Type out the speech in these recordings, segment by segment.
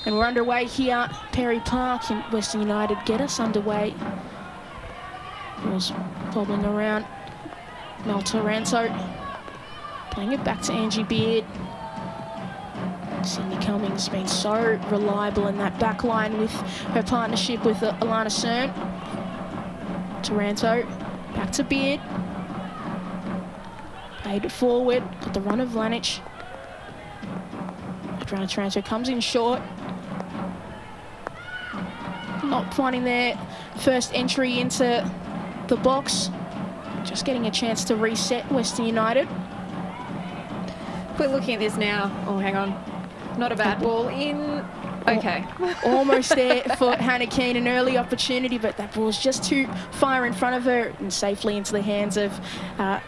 And we're underway here. Perry Park and Western United get us underway. Was bobbling around. Mel Taranto playing it back to Angie Beard. Cindy Cummings has been so reliable in that back line with her partnership with Alana Cern. Taranto back to Beard. Played it forward, got the run of Vlanic. Adriana Taranto comes in short. Not finding their first entry into the box. Just getting a chance to reset Western United. We're looking at this now. Oh, hang on. Not a bad ball in. Okay. Almost there for Hannah Keane, an early opportunity, but that ball's just too far in front of her and safely into the hands of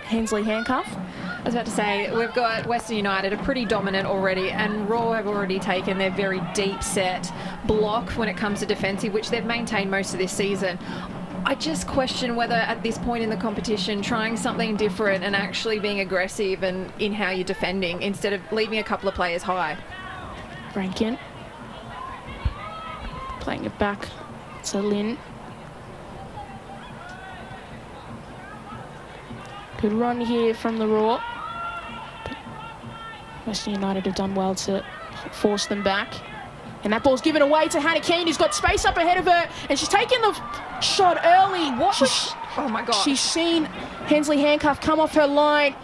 Hensley Handcuff. I was about to say, we've got Western United are pretty dominant already, and Roar have already taken their very deep set block when it comes to defensive, which they've maintained most of this season. I just question whether at this point in the competition, trying something different and actually being aggressive and in how you're defending instead of leaving a couple of players high. Rankin playing it back to Lynn. Good run here from the Roar. But Western United have done well to force them back. And that ball's given away to Hannah Keane, who's got space up ahead of her, and she's taken the shot early. Oh my God. She's seen Hensley Handcuff come off her line,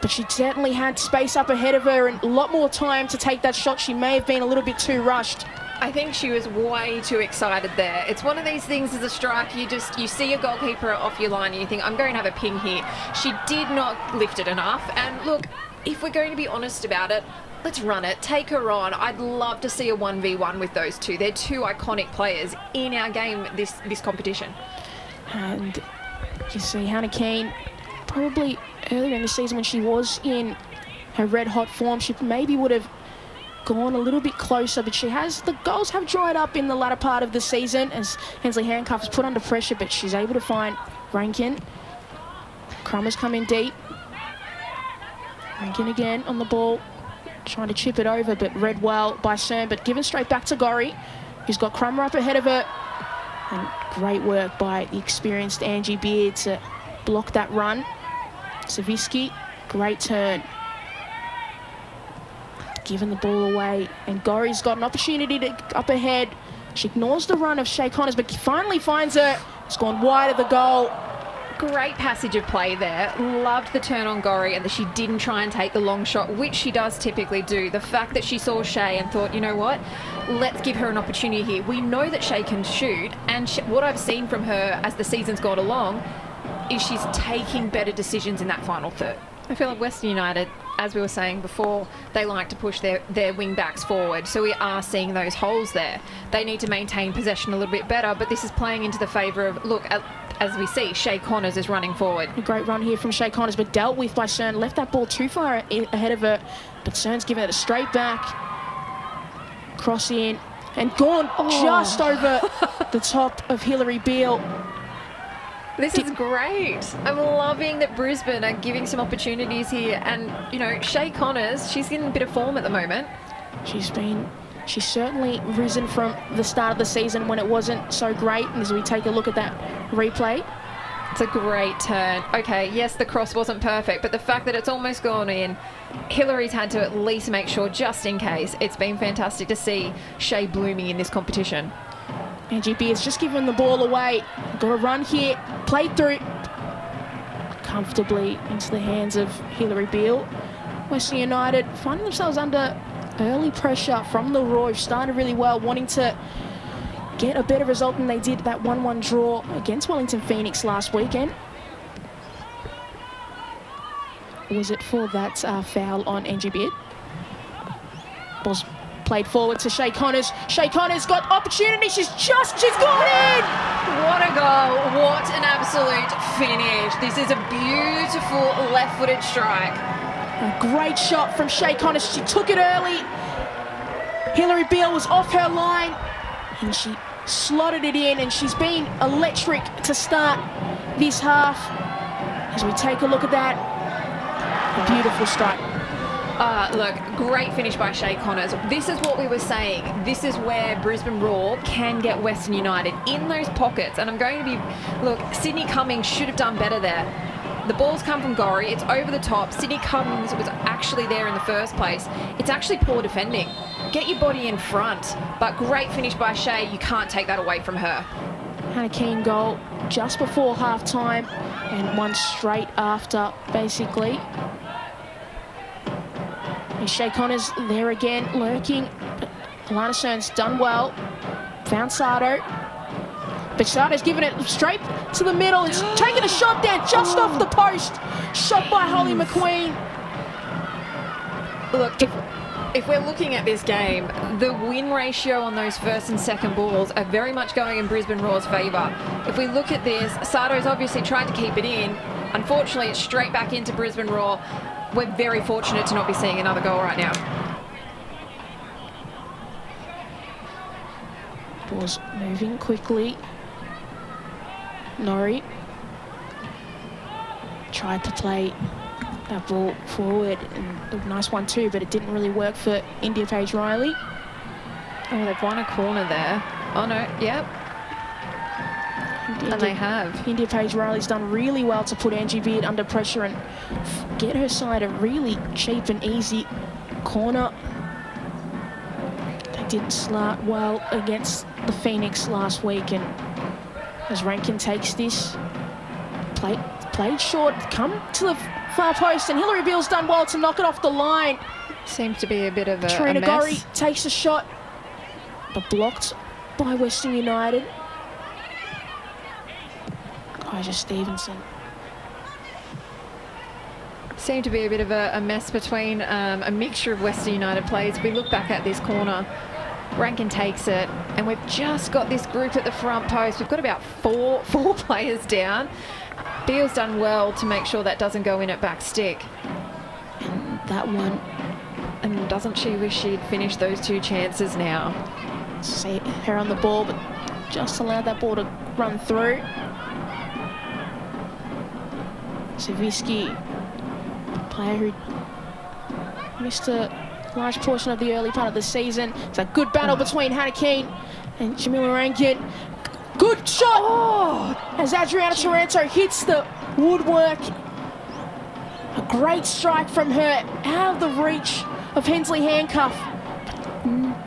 but she certainly had space up ahead of her and a lot more time to take that shot. She may have been a little bit too rushed. I think she was way too excited there. It's one of these things as a strike, you see a goalkeeper off your line and you think, I'm going to have a ping here. She did not lift it enough. And look, if we're going to be honest about it, let's run it, take her on. I'd love to see a 1v1 with those two. They're two iconic players in our game this competition. And you see Hannah Keane, probably earlier in the season when she was in her red hot form, she maybe would have gone a little bit closer, but the goals have dried up in the latter part of the season as Hensley Handcuff is put under pressure, but she's able to find Rankin. Crummer's come in deep. Rankin again on the ball, trying to chip it over, but read well by Cern, but given straight back to Gorry, who's got Crummer up ahead of her. And great work by the experienced Angie Beard to block that run. Savitsky, great turn. Giving the ball away, and Gorry's got an opportunity to up ahead. She ignores the run of Shay Connors, but finally finds her. It's gone wide of the goal. Great passage of play there. Loved the turn on Gorry and that she didn't try and take the long shot, which she does typically do. The fact that she saw Shay and thought, you know what, let's give her an opportunity here. We know that Shay can shoot, and what I've seen from her as the season's gone along is she's taking better decisions in that final third. I feel like Western United, as we were saying before, they like to push their wing backs forward. So we are seeing those holes there. They need to maintain possession a little bit better, but this is playing into the favour of, look, as we see, Shay Connors is running forward. A great run here from Shay Connors, but dealt with by Cern. Left that ball too far ahead of her, but Cern's given it a straight back. Cross in, and gone just over the top of Hilary Beale. This is great. I'm loving that Brisbane are giving some opportunities here. And, you know, Shay Connors, she's in a bit of form at the moment. She's certainly risen from the start of the season when it wasn't so great. And as we take a look at that replay. It's a great turn. Okay, yes, the cross wasn't perfect, but the fact that it's almost gone in, Hilary's had to at least make sure, just in case. It's been fantastic to see Shay blooming in this competition. Angie Beard's just given the ball away. Got a run here, played through comfortably into the hands of Hilary Beale. Western United finding themselves under early pressure from the Roar. Started really well, wanting to get a better result than they did that 1-1 draw against Wellington Phoenix last weekend. Was it for that foul on Angie Beard? Ball's played forward to Shay Connors. Shay Connors got opportunity. She's gone in. What a goal. What an absolute finish. This is a beautiful left-footed strike. A great shot from Shay Connors. She took it early. Hilary Beale was off her line and she slotted it in, and she's been electric to start this half. As we take a look at that, a beautiful strike. Look, great finish by Shay Connors. This is what we were saying. This is where Brisbane Roar can get Western United in those pockets. And I'm going to be... Look, Sydney Cummings should have done better there. The ball's come from Gorry. It's over the top. Sydney Cummings was actually there in the first place. It's actually poor defending. Get your body in front. But great finish by Shay. You can't take that away from her. Hannah Keane goal just before half-time and one straight after, basically. And Shay Connors there again, lurking. Alana Cern's done well. Found Sato. But Sato's given it straight to the middle. It's taking a shot down just off the post. Shot by Holly McQueen. Look, if we're looking at this game, the win ratio on those first and second balls are very much going in Brisbane Roar's favour. If we look at this, Sato's obviously tried to keep it in. Unfortunately, it's straight back into Brisbane Roar. We're very fortunate to not be seeing another goal right now. Ball's moving quickly. Norrie tried to play that ball forward, and a nice one too, but it didn't really work for India Paige Riley. Oh, they've won a corner there. Oh no, yep. And they have. India Paige Riley's done really well to put Angie Beard under pressure and get her side a really cheap and easy corner. They didn't start well against the Phoenix last week, and as Rankin takes this, played short, come to the far post, and Hilary Beale's done well to knock it off the line. Seems to be a bit of a Trina mess. Gorry takes a shot, but blocked by Western United. Elijah Stevenson. Seemed to be a bit of a mess between a mixture of Western United players. If we look back at this corner, Rankin takes it, and we've just got this group at the front post. We've got about four players down. Beale's done well to make sure that doesn't go in at back stick. And that one. And doesn't she wish she'd finished those two chances now? See her on the ball, but just allowed that ball to run through. Savitsky, player who missed a large portion of the early part of the season. It's a good battle between Hannah Keane and Jamila Rankin. Good shot as Adriana Taranto hits the woodwork. A great strike from her, out of the reach of Hensley Handcuff.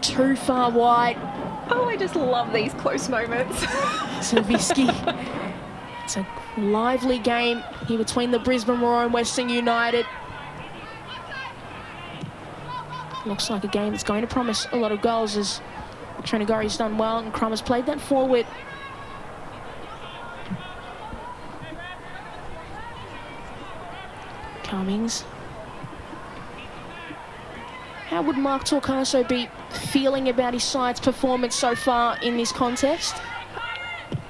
Too far wide. Oh, I just love these close moments. Savitsky. It's a lively game here between the Brisbane Roar and Western United. Looks like a game that's going to promise a lot of goals, as Trina Gorry's done well and Crum has played that forward. Cummings. How would Mark Torcaso be feeling about his side's performance so far in this contest?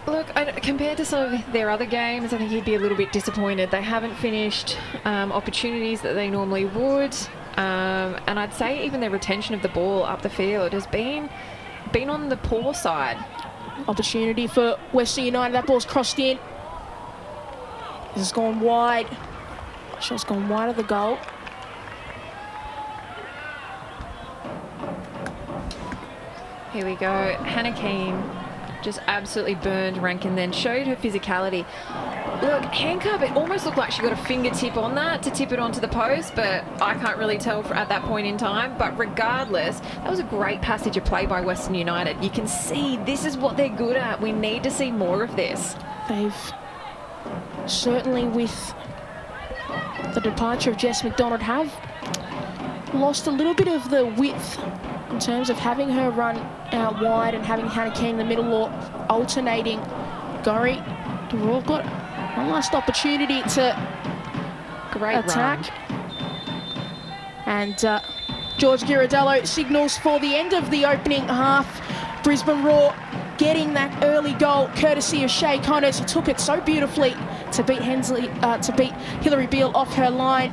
Look, compared to some of their other games, I think he'd be a little bit disappointed. They haven't finished opportunities that they normally would. And I'd say even their retention of the ball up the field has been on the poor side. Opportunity for Western United. That ball's crossed in. This has gone wide. Shot's gone wide of the goal. Here we go. Hannah Keane just absolutely burned Rankin, then showed her physicality. Look, handcuff, it almost looked like she got a fingertip on that to tip it onto the post, but I can't really tell at that point in time. But regardless, that was a great passage of play by Western United. You can see this is what they're good at. We need to see more of this. They've certainly, with the departure of Jess McDonald, have lost a little bit of the width in terms of having her run out wide and having Hannah Keane in the middle, or alternating. Gorry, the Roar got one last opportunity to attack. And George Ghirardello signals for the end of the opening half. Brisbane Roar getting that early goal courtesy of Shay Connors, who took it so beautifully to beat Hilary Beale off her line.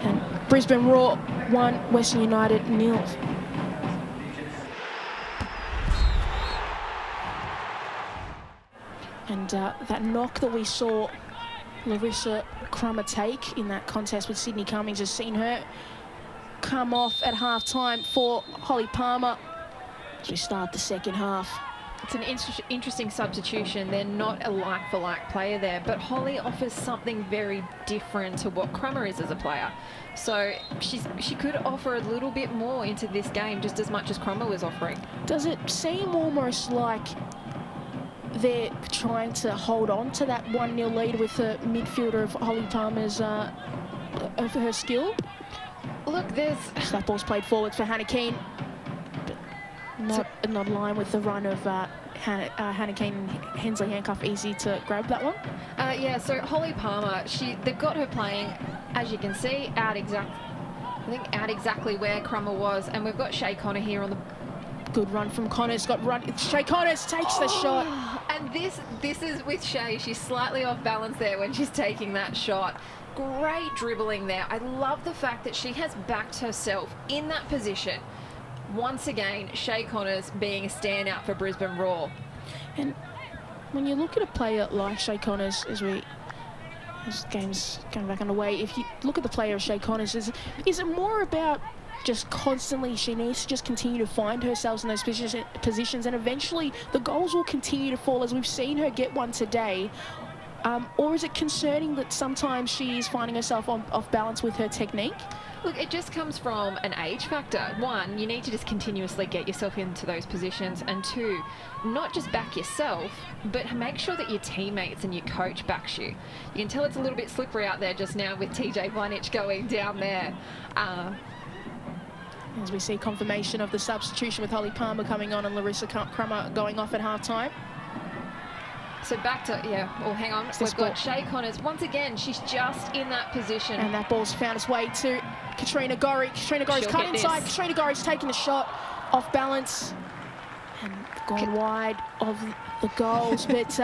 And Brisbane Roar 1, Western United 0. And that knock that we saw Larissa Crummer take in that contest with Sydney Cummings has seen her come off at half-time for Holly Palmer as we start the second half. It's an interesting substitution. They're not a like-for-like player there, but Holly offers something very different to what Crummer is as a player. So she could offer a little bit more into this game, just as much as Crummer was offering. Does it seem almost like they're trying to hold on to that 1-0 lead with the midfielder of Holly Palmer's of her skill? Look, there's... That ball's played forward for Hannah Keane. Not in line with the run of Hannah Keane and Hensley Handcuff. Easy to grab that one. Yeah, so Holly Palmer, they've got her playing, as you can see, out exactly where Crummer was, and we've got Shay Connor here on the... Good run from Connors. Shay Connors takes the shot. And this is with Shay. She's slightly off balance there when she's taking that shot. Great dribbling there. I love the fact that she has backed herself in that position. Once again, Shay Connors being a standout for Brisbane Roar. And when you look at a player like Shay Connors, as the game's going back underway, if you look at the player of Shay Connors, is it more about just constantly she needs to just continue to find herself in those positions, and eventually the goals will continue to fall, as we've seen her get one today? Or is it concerning that sometimes she is finding herself off balance with her technique? Look, it just comes from an age factor. One, you need to just continuously get yourself into those positions. And two, not just back yourself, but make sure that your teammates and your coach backs you. You can tell it's a little bit slippery out there just now with TJ Blanich going down there. As we see confirmation of the substitution with Holly Palmer coming on and Larissa Crummer going off at half-time. So back to, hang on. We've got Shay Connors. Once again, she's just in that position. And that ball's found its way to Katrina Gorry. Katrina Gorry's cut inside. Katrina Gorry's taking the shot off balance and gone wide of the goals. But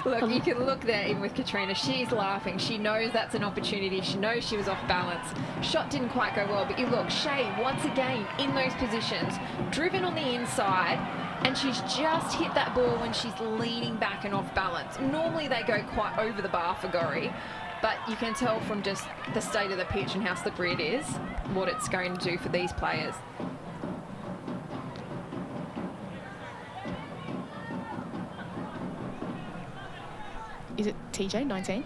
look, you can look there even with Katrina. She's laughing. She knows that's an opportunity. She knows she was off balance. Shot didn't quite go well, but you look, Shay once again in those positions, driven on the inside. And she's just hit that ball when she's leaning back and off balance. Normally they go quite over the bar for Gorry, but you can tell from just the state of the pitch and how slippery it is, what it's going to do for these players. Is it TJ, 19?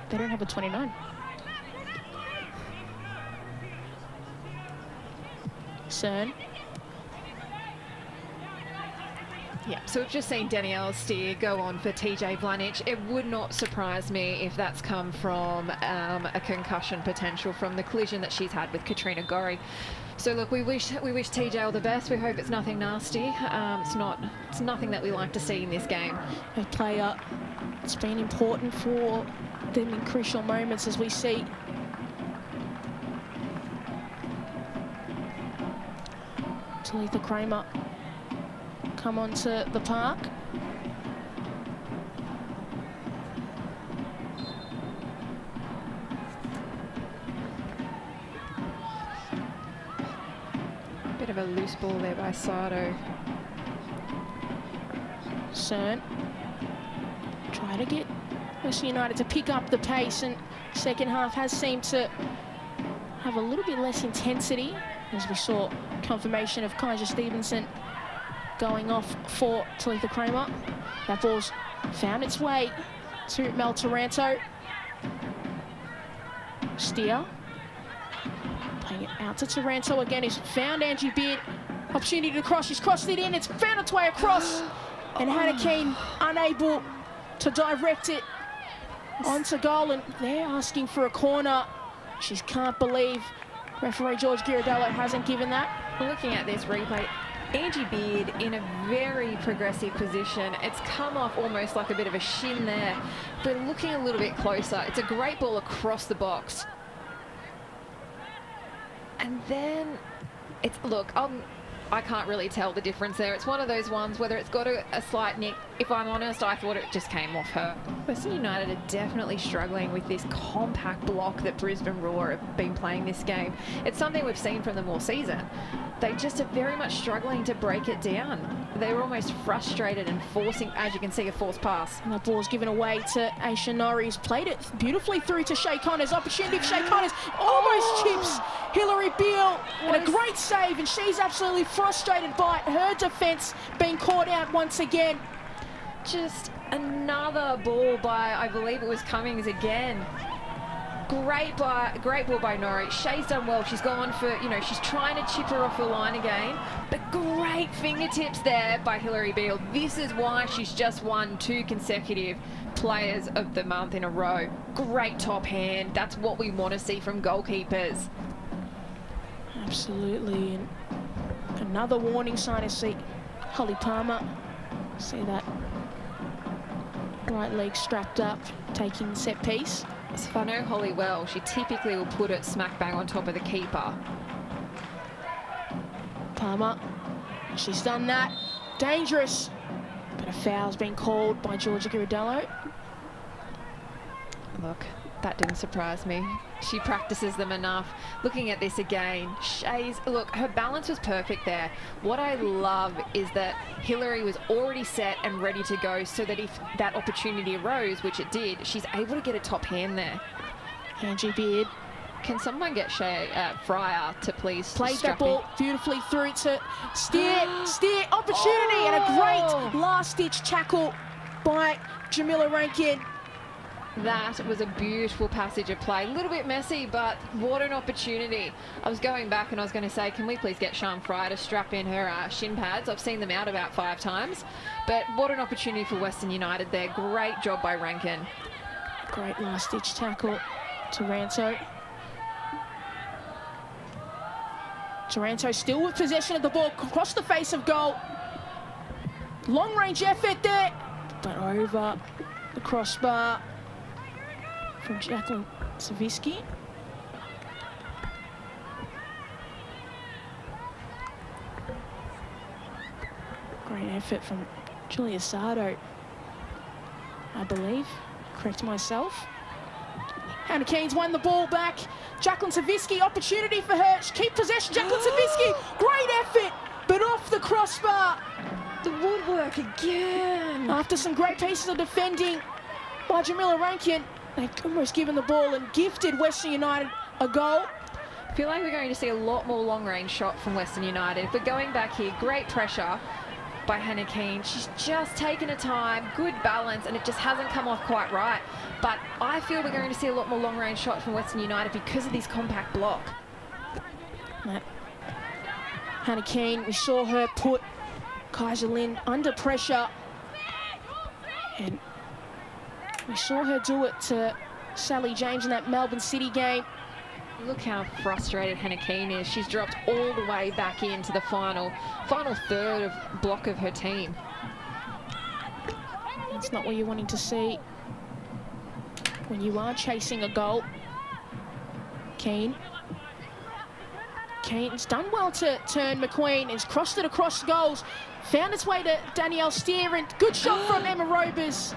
They don't have a 29. Cern. Yeah, so we've just seen Danielle Steer go on for TJ Blanich. It would not surprise me if that's come from a concussion potential from the collision that she's had with Katrina Gorry. So look, we wish TJ all the best. We hope it's nothing nasty. It's nothing that we like to see in this game. A player, it's been important for them in crucial moments, as we see Talitha Kramer come onto the park. Bit of a loose ball there by Sato. Cern try to get Western United to pick up the pace, and second half has seemed to have a little bit less intensity, as we saw confirmation of Kaiser Stevenson going off for Talitha Kramer. That ball's found its way to Mel Taranto. Steer playing it out to Taranto again. He's found Angie Beard. Opportunity to cross. She's crossed it in. It's found its way across. And Hannah Keane unable to direct it onto goal, and they're asking for a corner. She can't believe referee George Ghirardello hasn't given that. Looking at this replay, Angie Beard in a very progressive position. It's come off almost like a bit of a shin there. But looking a little bit closer, it's a great ball across the box. And then it's, look, I can't really tell the difference there. It's one of those ones, whether it's got a slight nick, if I'm honest, I thought it just came off her. Western United are definitely struggling with this compact block that Brisbane Roar have been playing this game. It's something we've seen from them all season. They just are very much struggling to break it down. They were almost frustrated and forcing, as you can see, a forced pass. And the ball's given away to Aisha Norrie's played it beautifully through to Shay Connors. Opportunity for Shay Connors, almost chips Hilary Beale, and a great save, and she's absolutely frustrated by her defence being caught out once again. Just another ball by, I believe it was Cummings again. Great ball by Norrie. Shay's done well. She's gone for, she's trying to chip her off the line again. But great fingertips there by Hilary Beale. This is why she's just won 2 consecutive Players of the Month in a row. Great top hand. That's what we want to see from goalkeepers. Absolutely. And another warning sign to see Holly Palmer. See that right leg strapped up, taking the set piece. So if I know Holly well, she typically will put it smack bang on top of the keeper. Palmer, she's done that. Dangerous. But a foul's been called by Georgia Giradello. Look, that didn't surprise me. She practices them enough. Looking at this again, look, her balance was perfect there. What I love is that Hilary was already set and ready to go, so that if that opportunity arose, which it did, she's able to get a top hand there. Angie Beard. Can someone get Fryer to please played that ball beautifully through to steer opportunity, and a great last-ditch tackle by Jamila Rankin. That was a beautiful passage of play. A little bit messy, but what an opportunity. I was going back and I was going to say, can we please get Sian Fryer to strap in her shin pads? I've seen them out about 5 times. But what an opportunity for Western United there. Great job by Rankin. Great last-ditch tackle. Taranto. Taranto still with possession of the ball. Across the face of goal. Long-range effort there. But over the crossbar. From Jacqueline Savitsky. Great effort from Julia Sardo, I believe. Correct myself. Hannah Keynes won the ball back. Jacqueline Savitsky, opportunity for her. Keep possession, Jacqueline Savitsky. Great effort, but off the crossbar. The woodwork again. After some great pieces of defending by Jamila Rankin, they've almost given the ball and gifted Western United a goal. I feel like we're going to see a lot more long-range shot from Western United. If we're going back here, great pressure by Hannah Keane. She's just taken her time, good balance, and it just hasn't come off quite right. But I feel we're going to see a lot more long-range shot from Western United because of this compact block. Hannah Keane, we saw her put Kaiser Lynn under pressure, and we saw her do it to Sally James in that Melbourne City game. Look how frustrated Hannah Keane is. She's dropped all the way back into the final third of block of her team. That's not what you're wanting to see when you are chasing a goal. Keane's done well to turn McQueen. Has crossed it across goals. Found its way to Danielle Steer, and good shot from Emma Robers.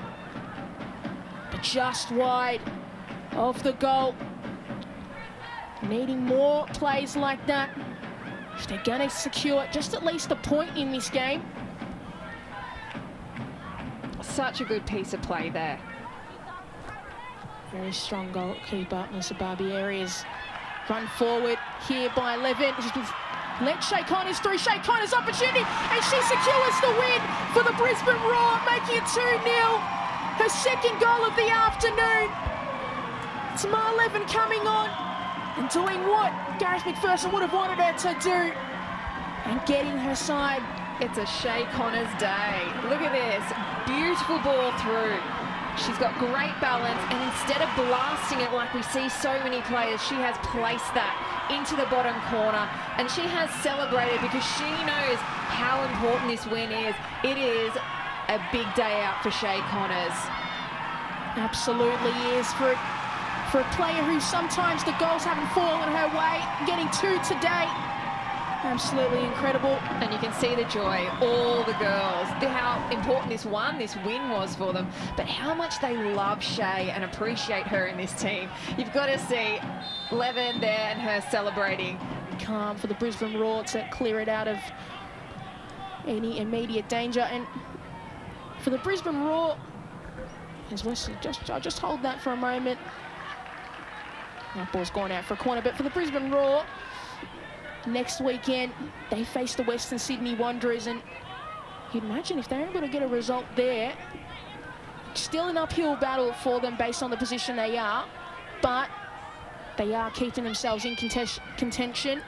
Just wide of the goal. Needing more plays like that if they're going to secure just at least a point in this game. Such a good piece of play there. Very strong goalkeeper, Melissa Barbieri, has run forward here by 11. Let Shay Connors through. Shay Connors opportunity, and she secures the win for the Brisbane Roar, making it 2-0. Her second goal of the afternoon. Tamar Levin coming on and doing what Gareth McPherson would have wanted her to do, and getting her side. It's a Shay Connors day. Look at this. Beautiful ball through. She's got great balance, and instead of blasting it like we see so many players, she has placed that into the bottom corner, and she has celebrated because she knows how important this win is. It is a big day out for Shay Connors. Absolutely is for a player who sometimes the goals haven't fallen her way. Getting 2 today. Absolutely incredible. And you can see the joy, all the girls, how important this win was for them, but how much they love Shay and appreciate her in this team. You've got to see Levin there and her celebrating. Calm for the Brisbane Roar to clear it out of any immediate danger. And for the Brisbane Roar, as Wesley, I'll just hold that for a moment. That ball's gone out for a corner, but for the Brisbane Roar, next weekend, they face the Western Sydney Wanderers, and you'd imagine if they're able to get a result there, still an uphill battle for them based on the position they are, but they are keeping themselves in contention.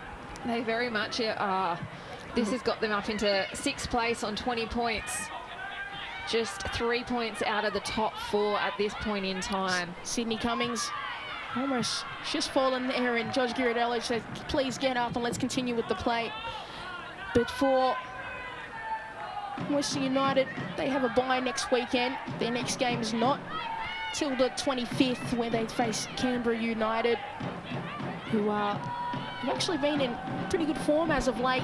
They very much are. This has got them up into 6th place on 20 points. Just 3 points out of the top 4 at this point in time. Sydney Cummings almost just fallen there, and Josh Ghirardelli says, please get up and let's continue with the play. But for Western United, they have a bye next weekend. Their next game is not till the 25th, where they face Canberra United, who have actually been in pretty good form as of late,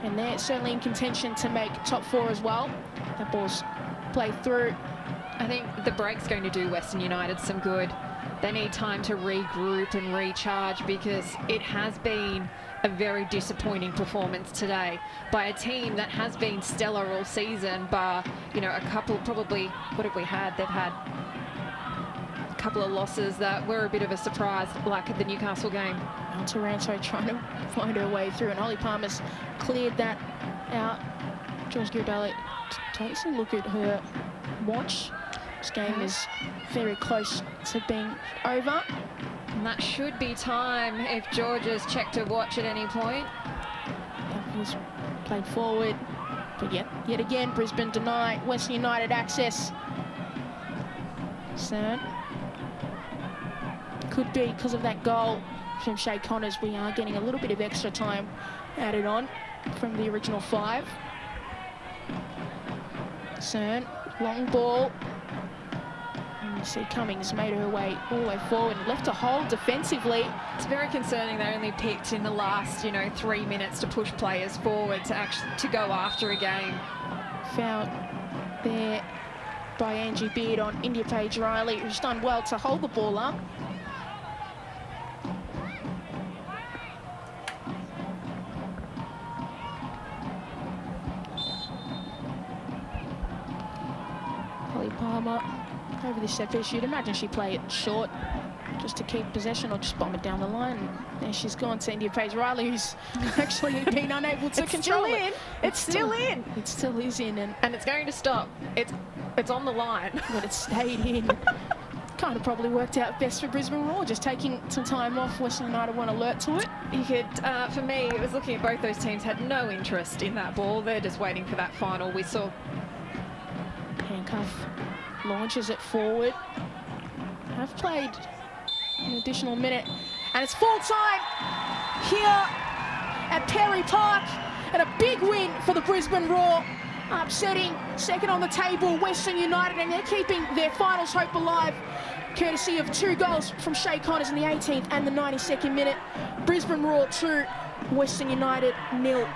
and they're certainly in contention to make top 4 as well. That ball's played through. I think the break's going to do Western United some good. They need time to regroup and recharge, because it has been a very disappointing performance today by a team that has been stellar all season, bar, you know, a couple, probably, what have we had? They've had a couple of losses that were a bit of a surprise, like at the Newcastle game. Taranto trying to find her way through, and Holly Palmer's cleared that out. Josh Ghirardelli takes a look at her watch. This game is very close to being over. And that should be time if Georgia's checked her watch at any point. That was played forward. But yet again, Brisbane deny Western United access. So, could be because of that goal from Shay Connors. We are getting a little bit of extra time added on from the original 5. Cern, long ball. And you see Cummings made her way all the way forward and left a hole defensively. It's very concerning they only picked in the last, 3 minutes to push players forward to go after a game. Foul there by Angie Beard on India Page Riley, who's done well to hold the ball up. Holly Palmer over the set piece. You'd imagine she'd play it short just to keep possession or just bomb it down the line. And there she's gone to India Page Riley, who's actually been unable to control it. It's still in. It still is in. And it's going to stop. It's on the line. But it stayed in. Kind of probably worked out best for Brisbane Roar, just taking some time off. Western United weren't alert to it. You could, for me, it was looking at both those teams, had no interest in that ball. They're just waiting for that final whistle. Handcuff launches it forward. Have played an additional minute, and it's full time here at Perry Park, and a big win for the Brisbane Roar, upsetting second on the table Western United, and they're keeping their finals hope alive, courtesy of 2 goals from Shay Connors in the 18th and the 92nd minute. Brisbane Roar 2, Western United 0.